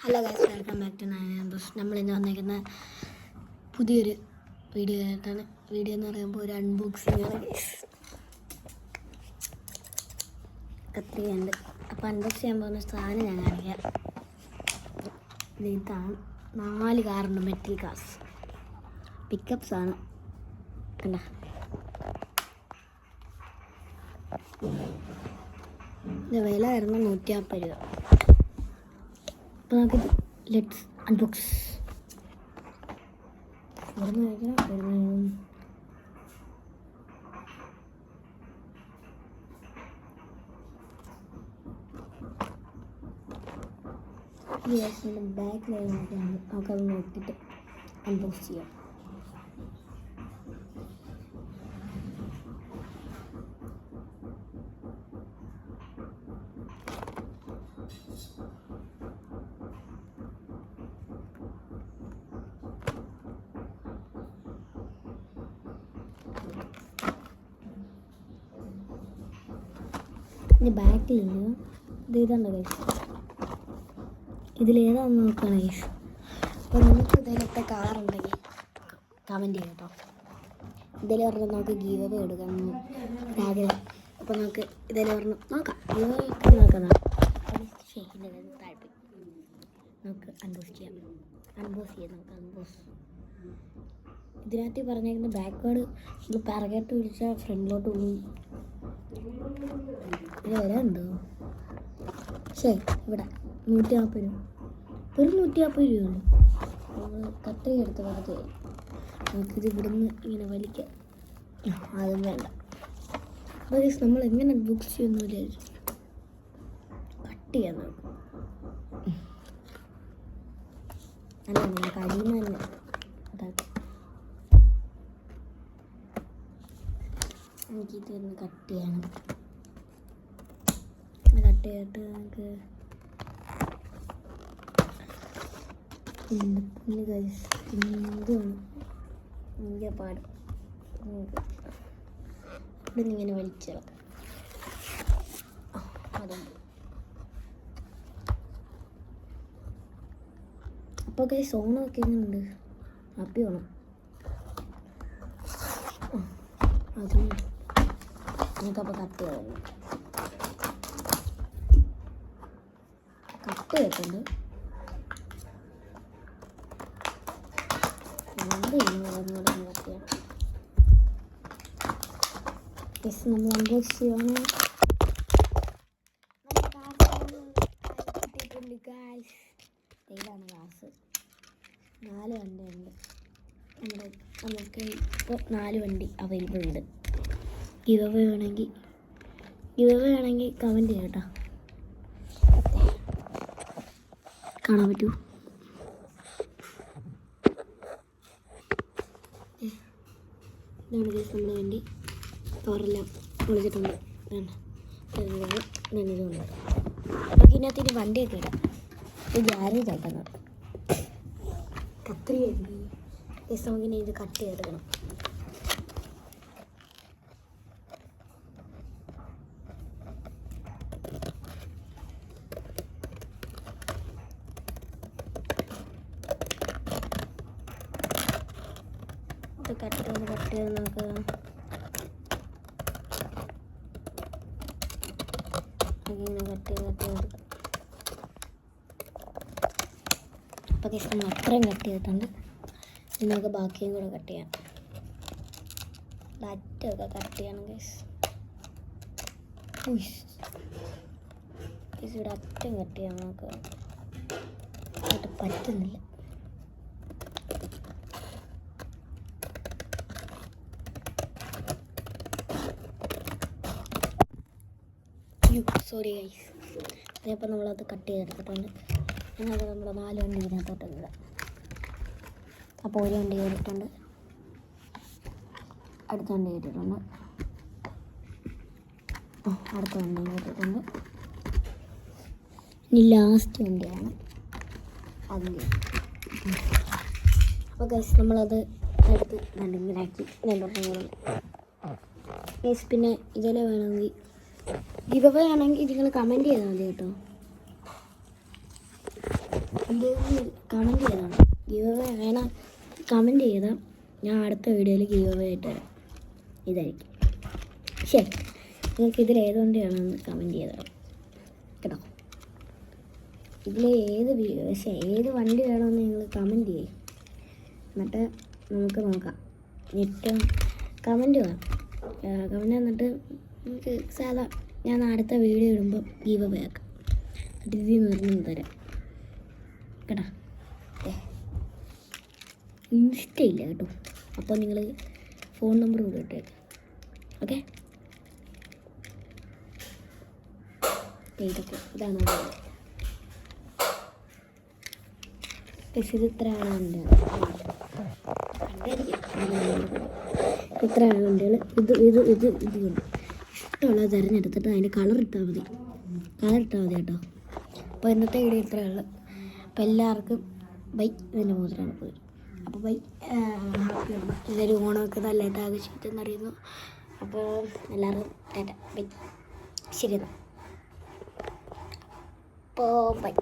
Hello guys, welcome back to നമ്മളിന്ന് വന്നിരിക്കുന്ന പുതിയൊരു വീഡിയോ ആയിട്ടാണ്. വീഡിയോ എന്ന് പറയുമ്പോൾ ഒരു അൺബോക്സിംഗ് ആണ് ഗൈസ്. കത്രികയുണ്ട്. അപ്പോൾ അൺബോക്സ് ചെയ്യാൻ പോകുന്ന സാധനം ഞാൻ കാണിക്കാം. ഇതാണ് 4 കാറുണ്ട്, മെറ്റൽ കാർസ്, പിക്കപ്സ് ആണ്. കണ്ട, ഇത് വില വരുന്നത് 150 രൂപ. അപ്പോൾ നമുക്ക് ലെറ്റ്സ് അൺബോക്സ്. ബാക്കിലായിട്ട് നമുക്കത് നോക്കിയിട്ട് അൺബോക്സ് ചെയ്യാം. ഇതിൻ്റെ ബാക്കിലില്ല, ഇത് ഇതുണ്ട് ഗൈസ്. ഇതിലേതാണെന്ന് നോക്കുകയാണ് ഗൈസ്. അപ്പോൾ നമുക്ക് ഇതിലത്തെ കാറുണ്ടെങ്കിൽ കമൻറ്റ് ചെയ്യാം കേട്ടോ. ഇതിൽ പറഞ്ഞാൽ നമുക്ക് ഗീവ് അവേ എടുക്കണം ആഗ്രഹം. അപ്പോൾ നമുക്ക് ഇതിൽ പറഞ്ഞ് നോക്കാം, ഗീവ് അവേ നോക്കാം. താല്പര്യം നമുക്ക് അൺബോക്സ് ചെയ്യാം. നമുക്ക് അൺബോക്സ്. ഇതിനകത്ത് പറഞ്ഞേക്കുന്ന ബാക്ക്വേർഡ് നമ്മൾ പിറകോട്ട് പിടിച്ചാൽ ഫ്രണ്ടിലോട്ട് പോകും. ഇത് വരാനുണ്ടോ? ശരി, ഇവിടെ 140 രൂപ, ഒരു 140 രൂപയുള്ളൂ. നമ്മൾ കത്രിക എടുത്ത് വെറുതെ നമുക്കിത് ഇവിടുന്ന് ഇങ്ങനെ വലിക്കാം. അതും വേണ്ട. അപ്പോൾ നമ്മൾ എങ്ങനെ ബുക്ക് ചെയ്യുന്നു വിചാരിച്ചു. കട്ട് ചെയ്യാൻ നോക്കും. അല്ല, നമുക്ക് അടിയിൽ തന്നെ ഇതാക്കാം. എനിക്കിതൊന്ന് കട്ട് ചെയ്യണം. കട്ട് ചെയ്തിട്ട് നമുക്ക് ഭയങ്കര പാടും. ഇവിടെ ഇങ്ങനെ വലിച്ചിറക്കാം. അതുണ്ട്. അപ്പോൾ ഗൈസ് ഓണമൊക്കെ എങ്ങനെയുണ്ട്? ഹാപ്പി ഓണം. അതും നമുക്കപ്പോൾ കട്ട് ചെയ്യണം. കട്ട് ചെയ്തിട്ടുണ്ട്. നമ്മൾ അൺബോക്സ് ചെയ്യണം. ഇതാണ് ഗ്ലാസ്. 4 വണ്ടിയുണ്ട് നമുക്ക് ഇപ്പോൾ 4 വണ്ടി അവൈലബിൾ ഉണ്ട്. ഗിവ് അവേ വേണമെങ്കിൽ കമൻറ്റ് ചെയ്യാം കേട്ടോ. കാണാൻ പറ്റുമോ? ഇതാണ് കേസ് നമ്മുടെ വണ്ടി. തോരെല്ലാം വിളിച്ചിട്ടുണ്ട്. ഇതുണ്ട്. നമുക്ക് ഇതിനകത്ത് ഇനി വണ്ടിയൊക്കെ ഇടാം. ഇത് ഗ്യാരേജ് ആക്കുന്നത്. കത്രിക കേസ് നമുക്കിനി ഇത് കട്ട് ചെയ്തെടുക്കണം. കട്ട് ചെയ്ത് നമുക്ക് ഇങ്ങനെ കട്ട് ചെയ്ത് അപ്പോൾ കേസ് നമ്മൾ അത്രയും കട്ട് ചെയ്തിട്ടുണ്ട്. ഇനി നമുക്ക് ബാക്കിയും കൂടെ കട്ട് ചെയ്യാം. അറ്റമൊക്കെ കട്ട് ചെയ്യണം കേസ്. ഇവിടെ അറ്റം കട്ട് ചെയ്യാം. നമുക്ക് പറ്റുന്നില്ല. Sorry guys. അതേപ്പോൾ നമ്മളത് കട്ട് ചെയ്തെടുത്തിട്ടുണ്ട്. ഞാനത് നമ്മുടെ 4 വണ്ടി ഇതിനകത്തോട്ടുണ്ട്. അപ്പോൾ ഒരു വണ്ടി കയറിയിട്ടുണ്ട്, അടുത്ത വണ്ടി കയറ്റിയിട്ടുണ്ട്, അടുത്ത വണ്ടി കയറ്റിയിട്ടുണ്ട്. ഇനി ലാസ്റ്റ് വണ്ടിയാണ് അതിൻ്റെ. അപ്പോൾ ഗൈസ് നമ്മളത് എടുത്ത് രണ്ടിങ്ങനാക്കി രണ്ടെണ്ണം. ഗൈസ് പിന്നെ ഇതെല്ലാം വേണമെങ്കിൽ ഗിവ് അവേ ആണെങ്കിൽ നിങ്ങൾ കമൻറ്റ് ചെയ്താൽ മതി കേട്ടോ. എന്തെങ്കിലും കമൻറ്റ് ചെയ്താണ് ഗീവ് അവേ വേണം. കമൻറ്റ് ചെയ്താൽ ഞാൻ അടുത്ത വീഡിയോയിൽ ഗീവ് അവേ ആയിട്ട് തരാം. ഇതായിരിക്കും ശരി. നിങ്ങൾക്ക് ഇതിൽ ഏതുകൊണ്ടാണെന്ന് കമൻറ്റ് ചെയ്തോ കേട്ടോ. ഇതിൽ ഏത് വണ്ടി വേണമെന്ന് നിങ്ങൾ കമൻറ്റ് ചെയ്യും. എന്നിട്ട് നമുക്ക് നോക്കാം. ഏറ്റവും കമൻറ്റ് വേണം. കമൻറ്റ് എന്നിട്ട് നമുക്ക് സാധാ ഞാൻ അടുത്ത വീഡിയോ ഇടുമ്പോൾ ഗീവ് അവേ ആക്കാം. റിവ്യൂ നിർമ്മിച്ച് തരാം കേട്ടോ. ഇൻസ്റ്റ ഇല്ല കേട്ടോ. അപ്പോൾ നിങ്ങൾ ഫോൺ നമ്പർ കൂടെ ഇട്ടേക്ക്. ഓക്കെ. ഇതൊക്കെ ഇതാണ് ഇത് ഇത്രയാണ് വണ്ടികൾ. ഇത്രയാണ് വണ്ടികൾ. ഇത് ഇഷ്ടമുള്ളത് തിരഞ്ഞെടുത്തിട്ട് അതിൻ്റെ കളർ ഇട്ടാൽ മതി കേട്ടോ. അപ്പോൾ ഇന്നത്തെ വീഡിയോ ഇത്രയേ ഉള്ളൂ. അപ്പോൾ എല്ലാവർക്കും ബൈ. ഇതിൻ്റെ മോതിരാണ് പോയി. അപ്പോൾ ബൈ. ഹാപ്പിയാണ്. ഇതൊരു ഓണമൊക്കെ നല്ലതായിട്ട് ആഘോഷിച്ചെന്നറിയുന്നു. അപ്പോൾ എല്ലാവർക്കും ടാറ്റ ബൈ. ശരി എന്നാൽ അപ്പോൾ ബൈ.